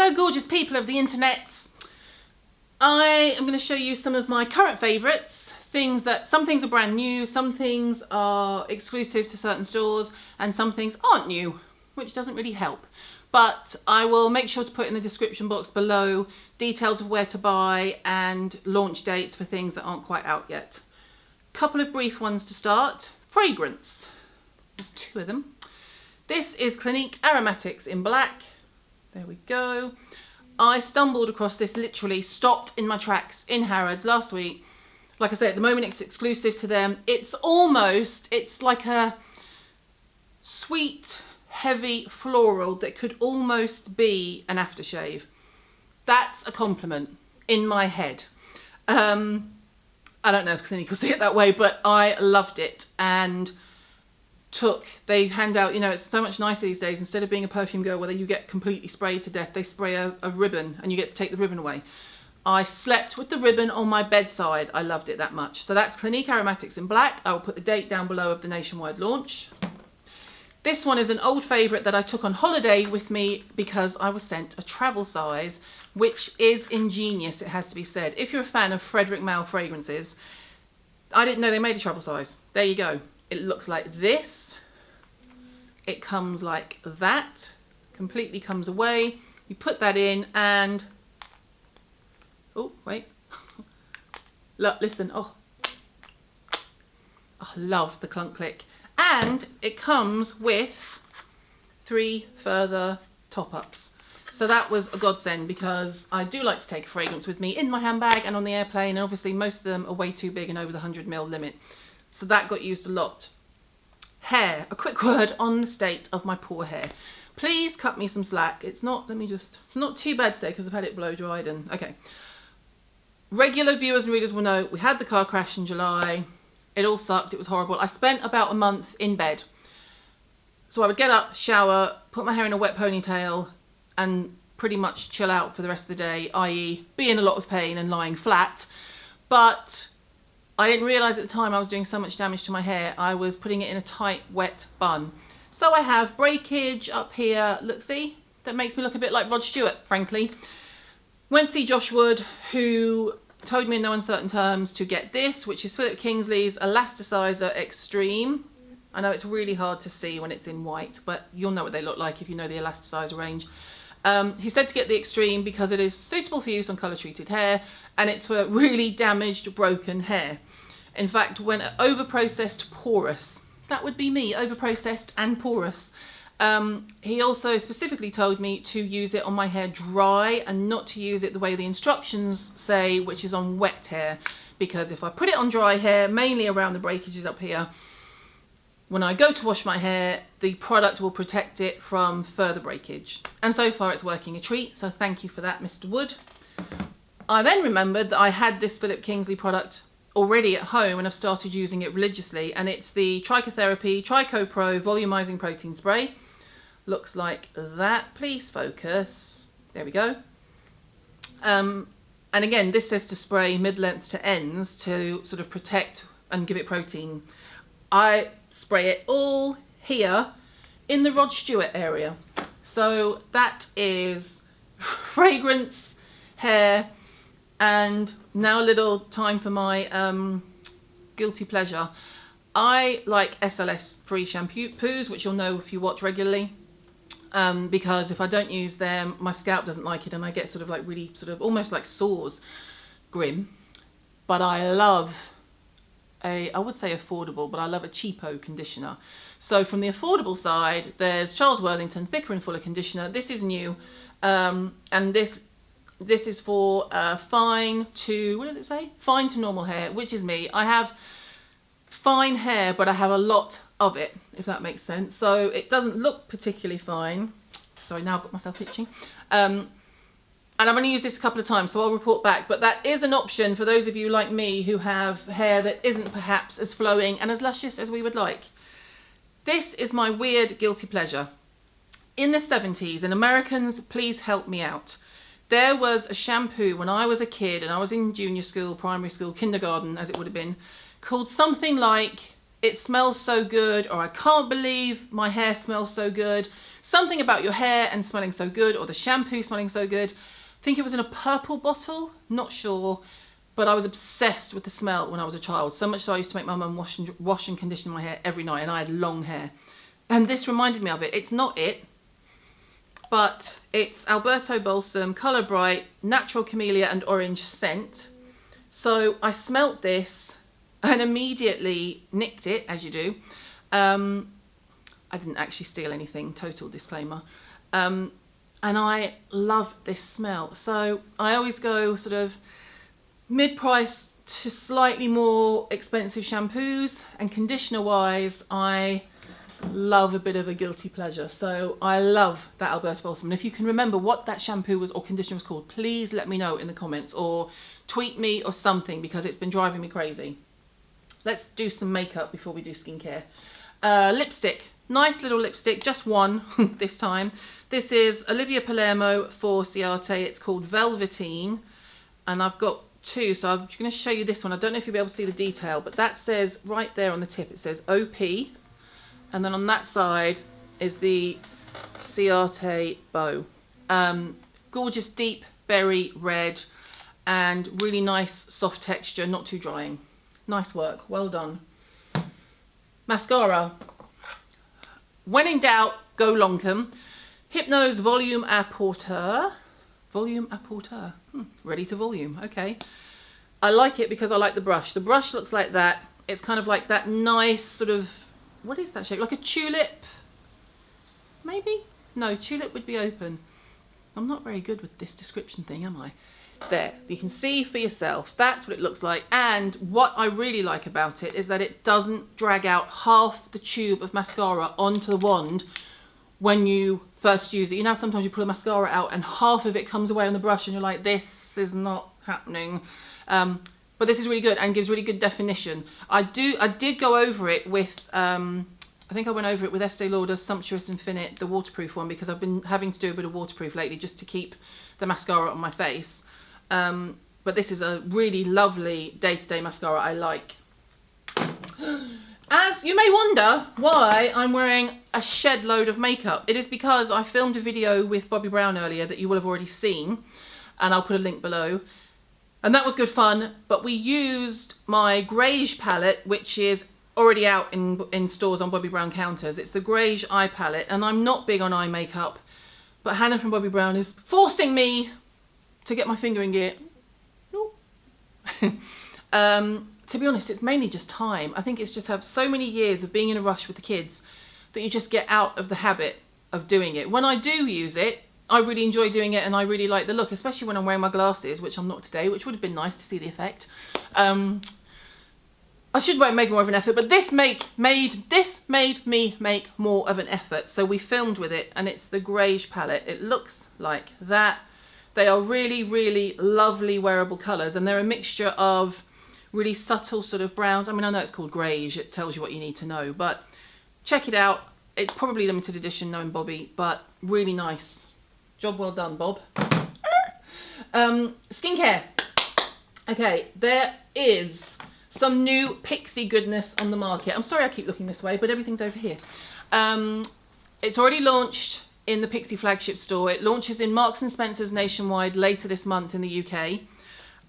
Hello gorgeous people of the internets. I am going to show you some of my current favourites. Some things are brand new, some things are exclusive to certain stores, and some things aren't new, which doesn't really help. But I will make sure to put in the description box below details of where to buy and launch dates for things that aren't quite out yet. Couple of brief ones to start. Fragrance. There's two of them. This is Clinique Aromatics in black. There we go. I stumbled across this, literally stopped in my tracks in Harrods last week. Like I said, at the moment it's exclusive to them. It's like a sweet, heavy floral that could almost be an aftershave. That's a compliment in my head. I don't know if Clinique will see it that way, but I loved it. And they hand out, you know, it's so much nicer these days. Instead of being a perfume girl where you get completely sprayed to death, they spray a ribbon and you get to take the ribbon away. I slept with the ribbon on my bedside. I loved it that much. So that's Clinique Aromatics in black. I will put the date down below of the nationwide launch. This one is an old favourite that I took on holiday with me because I was sent a travel size, which is ingenious, it has to be said. If you're a fan of Frederic Malle fragrances, I didn't know they made a travel size. There you go. It looks like this. It comes like that. Completely comes away. You put that in and... Oh, wait. Look, listen. Oh. I love the clunk click. And it comes with 3 further top-ups. So that was a godsend because I do like to take a fragrance with me in my handbag and on the airplane. And obviously most of them are way too big and over the 100ml limit. So that got used a lot. Hair. A quick word on the state of my poor hair. Please cut me some slack. It's not too bad today because I've had it blow dried and... Okay. Regular viewers and readers will know we had the car crash in July. It all sucked. It was horrible. I spent about a month in bed. So I would get up, shower, put my hair in a wet ponytail and pretty much chill out for the rest of the day, i.e. be in a lot of pain and lying flat. But I didn't realise at the time I was doing so much damage to my hair. I was putting it in a tight, wet bun. So I have breakage up here. Look, see? That makes me look a bit like Rod Stewart, frankly. Went to see Josh Wood, who told me in no uncertain terms to get this, which is Philip Kingsley's Elasticizer Extreme. I know it's really hard to see when it's in white, but you'll know what they look like if you know the Elasticizer range. He said to get the Extreme because it is suitable for use on colour treated hair and it's for really damaged, broken hair. In fact, when over-processed porous, that would be me, over-processed and porous. He also specifically told me to use it on my hair dry and not to use it the way the instructions say, which is on wet hair. Because if I put it on dry hair, mainly around the breakages up here, when I go to wash my hair, the product will protect it from further breakage. And so far it's working a treat, so thank you for that, Mr. Wood. I then remembered that I had this Philip Kingsley product already at home and I've started using it religiously, and it's the Trichotherapy Tricho Pro Volumising Protein Spray. Looks like that. Please focus. There we go. And again, this says to spray mid-lengths to ends to sort of protect and give it protein. I spray it all here in the Rod Stewart area. So that is fragrance, hair, and now a little time for my guilty pleasure. I like SLS free shampoos, which you'll know if you watch regularly. Because if I don't use them, my scalp doesn't like it and I get sort of like really sort of almost like sores. Grim. But I love I would say affordable, but I love a cheapo conditioner. So from the affordable side, there's Charles Worthington Thicker and Fuller Conditioner. This is new. And this is for fine to, what does it say? Fine to normal hair, which is me. I have fine hair, but I have a lot of it, if that makes sense. So it doesn't look particularly fine. Sorry, now I've got myself itching. And I've only used this a couple of times, so I'll report back. But that is an option for those of you like me who have hair that isn't perhaps as flowing and as luscious as we would like. This is my weird guilty pleasure. In the 70s, and Americans, please help me out, there was a shampoo when I was a kid and I was in junior school, primary school, kindergarten as it would have been, called something like It Smells So Good, or I Can't Believe My Hair Smells So Good. something about your hair and smelling so good, or the shampoo smelling so good. I think it was in a purple bottle, not sure, but I was obsessed with the smell when I was a child. So much so I used to make my mum wash and condition my hair every night, and I had long hair. And this reminded me of it. It's not it, but it's Alberto Balsam, Colour Bright, Natural Camellia and Orange scent. So I smelt this and immediately nicked it, as you do. I didn't actually steal anything, total disclaimer. And I love this smell. So I always go sort of mid-price to slightly more expensive shampoos, and conditioner-wise, I love a bit of a guilty pleasure. So I love that Alberto Balsam. And if you can remember what that shampoo was or conditioner was called, please let me know in the comments or tweet me or something, because it's been driving me crazy. Let's do some makeup before we do skincare. Lipstick, nice little lipstick, just one this time. This is Olivia Palermo for Ciate. It's called Velveteen, and I've got two, so I'm just going to show you this one. I don't know if you'll be able to see the detail, but that says right there on the tip, it says OP. And then on that side is the Ciate bow. Gorgeous deep berry red and really nice soft texture, not too drying. Nice work, well done. Mascara. When in doubt, go Lancome. Hypnose Volume Apporteur. Volume Apporteur. Ready to volume, okay. I like it because I like the brush. The brush looks like that. It's kind of like that nice sort of, what is that shape? Like a tulip, maybe? No, tulip would be open. I'm not very good with this description thing, am I? There, you can see for yourself. That's what it looks like. And what I really like about it is that it doesn't drag out half the tube of mascara onto the wand when you first use it. You know, sometimes you pull a mascara out and half of it comes away on the brush and you're like, this is not happening. But this is really good and gives really good definition. I did go over it with, I think I went over it with Estee Lauder's Sumptuous Infinite, the waterproof one, because I've been having to do a bit of waterproof lately just to keep the mascara on my face. But this is a really lovely day-to-day mascara I like. As you may wonder why I'm wearing a shed load of makeup, it is because I filmed a video with Bobbi Brown earlier that you will have already seen, and I'll put a link below. And that was good fun, but we used my Greige palette, which is already out in stores on Bobbi Brown counters. It's the Greige eye palette, and I'm not big on eye makeup, but Hannah from Bobbi Brown is forcing me to get my finger in gear. To be honest, it's mainly just time. I think it's just have so many years of being in a rush with the kids that you just get out of the habit of doing it. When I do use it, I really enjoy doing it and I really like the look, especially when I'm wearing my glasses, which I'm not today, which would have been nice to see the effect. I should make more of an effort, but this made me make more of an effort. So we filmed with it, and it's the Greige palette. It looks like that. They are really, really lovely wearable colours, and they're a mixture of really subtle sort of browns. I mean, I know it's called Greige, it tells you what you need to know, but check it out. It's probably limited edition, knowing Bobbi, but really nice. Job well done, Bob. Skincare. Okay, there is some new Pixi goodness on the market. I'm sorry I keep looking this way, but everything's over here. It's already launched in the Pixi flagship store. It launches in Marks & Spencer's nationwide later this month in the UK.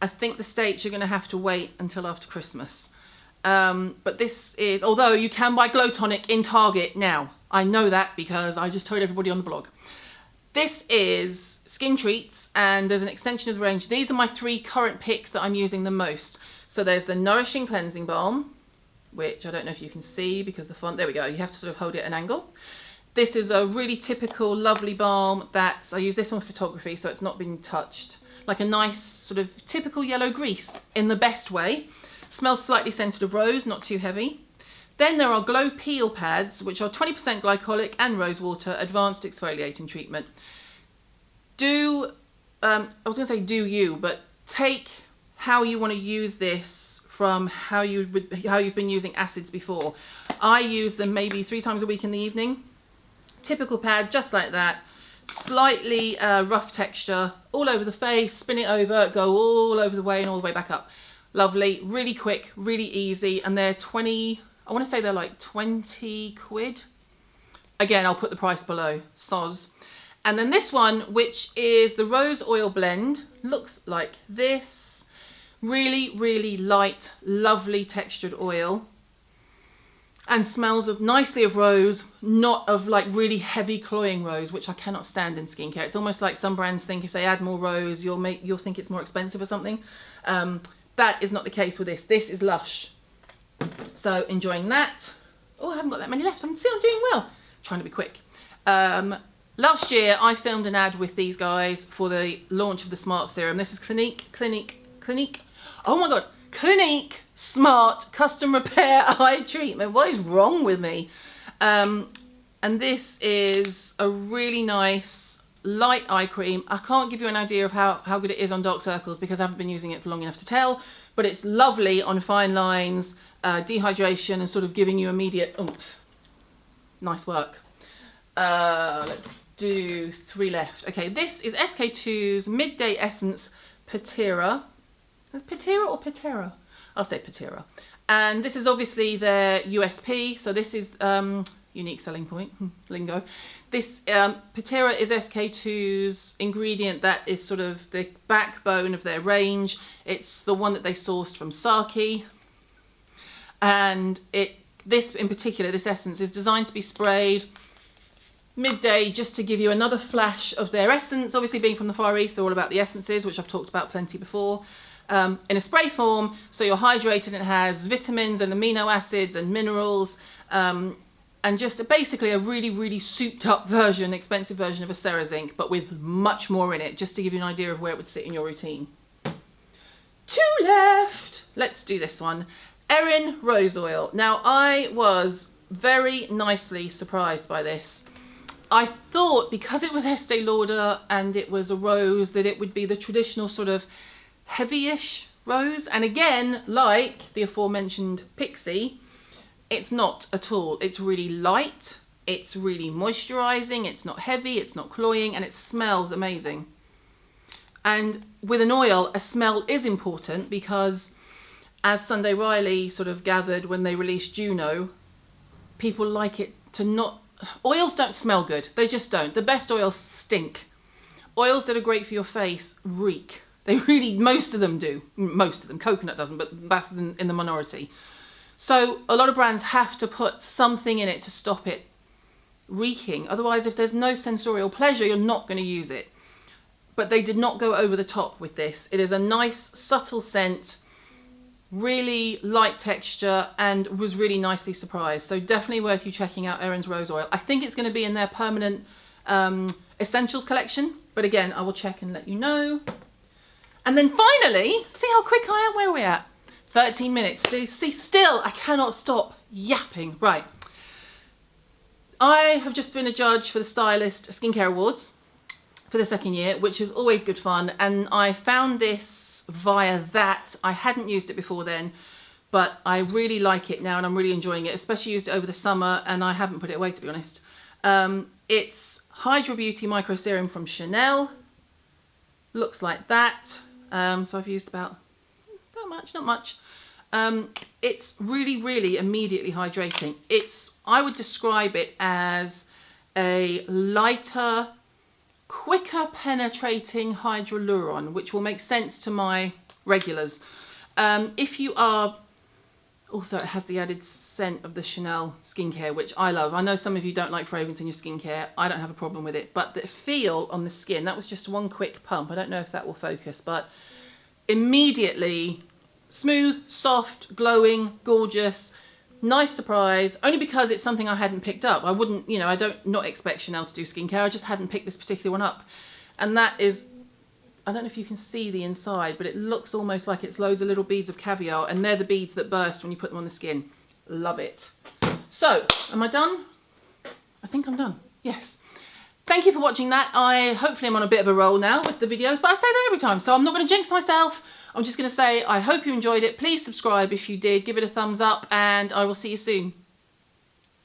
I think the States you're going to have to wait until after Christmas. But this is, although you can buy Glow Tonic in Target now. I know that because I just told everybody on the blog. This is Skintreats, and there's an extension of the range. These are my 3 current picks that I'm using the most. So there's the Nourishing Cleansing Balm, which I don't know if you can see because the font, there we go, you have to sort of hold it at an angle. This is a really typical lovely balm that I use this one for photography, so it's not been touched. Like a nice sort of typical yellow grease in the best way. Smells slightly scented of rose, not too heavy. Then there are Glow Peel Pads, which are 20% glycolic and rose water advanced exfoliating treatment. I was going to say do you, but take how you want to use this from how you've been using acids before. I use them maybe 3 times a week in the evening. Typical pad, just like that. Slightly rough texture, all over the face, spin it over, go all over the way and all the way back up. Lovely, really quick, really easy, and they're 20, I want to say they're like 20 quid. Again, I'll put the price below, soz. And then this one, which is the Rose Oil Blend, looks like this. Really, really light, lovely textured oil. And smells nicely of rose, not of like really heavy cloying rose, which I cannot stand in skincare. It's almost like some brands think if they add more rose, you'll think it's more expensive or something. That is not the case with this. This is lush. So enjoying that. Oh, I haven't got that many left. I'm doing well. I'm trying to be quick. Last year, I filmed an ad with these guys for the launch of the Smart Serum. This is Clinique. Oh my God, Clinique Smart Custom Repair Eye Treatment. What is wrong with me? And this is a really nice light eye cream. I can't give you an idea of how good it is on dark circles because I haven't been using it for long enough to tell, but it's lovely on fine lines, dehydration, and sort of giving you immediate oomph. Nice work. Let's do 3 left. Okay, this is SK2's Midday Essence Pitera. Is it Pitera or Pitera? I'll say Pitera. And this is obviously their USP. So this is unique selling point, lingo. This Pitera is SK2's ingredient that is sort of the backbone of their range. It's the one that they sourced from SKII. And this in particular, this essence is designed to be sprayed midday just to give you another flash of their essence. Obviously being from the Far East, they're all about the essences, which I've talked about plenty before. In a spray form, so you're hydrated and it has vitamins and amino acids and minerals, and just basically a really, really souped up version, expensive version of a Cerazink, but with much more in it, just to give you an idea of where it would sit in your routine. 2 left. Let's do this one. Aerin Rose Oil. Now, I was very nicely surprised by this. I thought because it was Estee Lauder and it was a rose that it would be the traditional sort of heavy-ish rose. And again, like the aforementioned Pixi, it's not at all. It's really light. It's really moisturizing. It's not heavy. It's not cloying. And it smells amazing. And with an oil, a smell is important because as Sunday Riley sort of gathered when they released Juno, people like it to not... Oils don't smell good. They just don't. The best oils stink. Oils that are great for your face reek. They really, most of them do. Most of them. Coconut doesn't, but that's in the minority. So a lot of brands have to put something in it to stop it reeking. Otherwise, if there's no sensorial pleasure, you're not going to use it. But they did not go over the top with this. It is a nice, subtle scent, really light texture, and was really nicely surprised. So definitely worth you checking out Aerin Rose Oil. I think it's going to be in their permanent essentials collection. But again, I will check and let you know. And then finally, see how quick I am? Where are we at? 13 minutes. See, still, I cannot stop yapping. Right. I have just been a judge for the Stylist Skincare Awards for the 2nd year, which is always good fun. And I found this via that. I hadn't used it before then, but I really like it now and I'm really enjoying it, especially used it over the summer and I haven't put it away, to be honest. It's Hydra Beauty Micro Serum from Chanel. Looks like that. So I've used about that much, not much. It's really, really immediately hydrating. I would describe it as a lighter, quicker penetrating hyaluron, which will make sense to my regulars. If you are, also it has the added scent of the Chanel skincare, which I love. I know some of you don't like fragrance in your skincare. I don't have a problem with it, but the feel on the skin, that was just one quick pump. I don't know if that will focus, but immediately smooth, soft, glowing, gorgeous, nice surprise, only because it's something I hadn't picked up. I wouldn't, you know, I don't not expect Chanel to do skincare. I just hadn't picked this particular one up. And that is, I don't know if you can see the inside, but it looks almost like it's loads of little beads of caviar, and they're the beads that burst when you put them on the skin. Love it. So, am I done? I think I'm done. Yes. Thank you for watching that. Hopefully I'm on a bit of a roll now with the videos, but I say that every time, so I'm not going to jinx myself. I'm just going to say I hope you enjoyed it. Please subscribe if you did. Give it a thumbs up, and I will see you soon.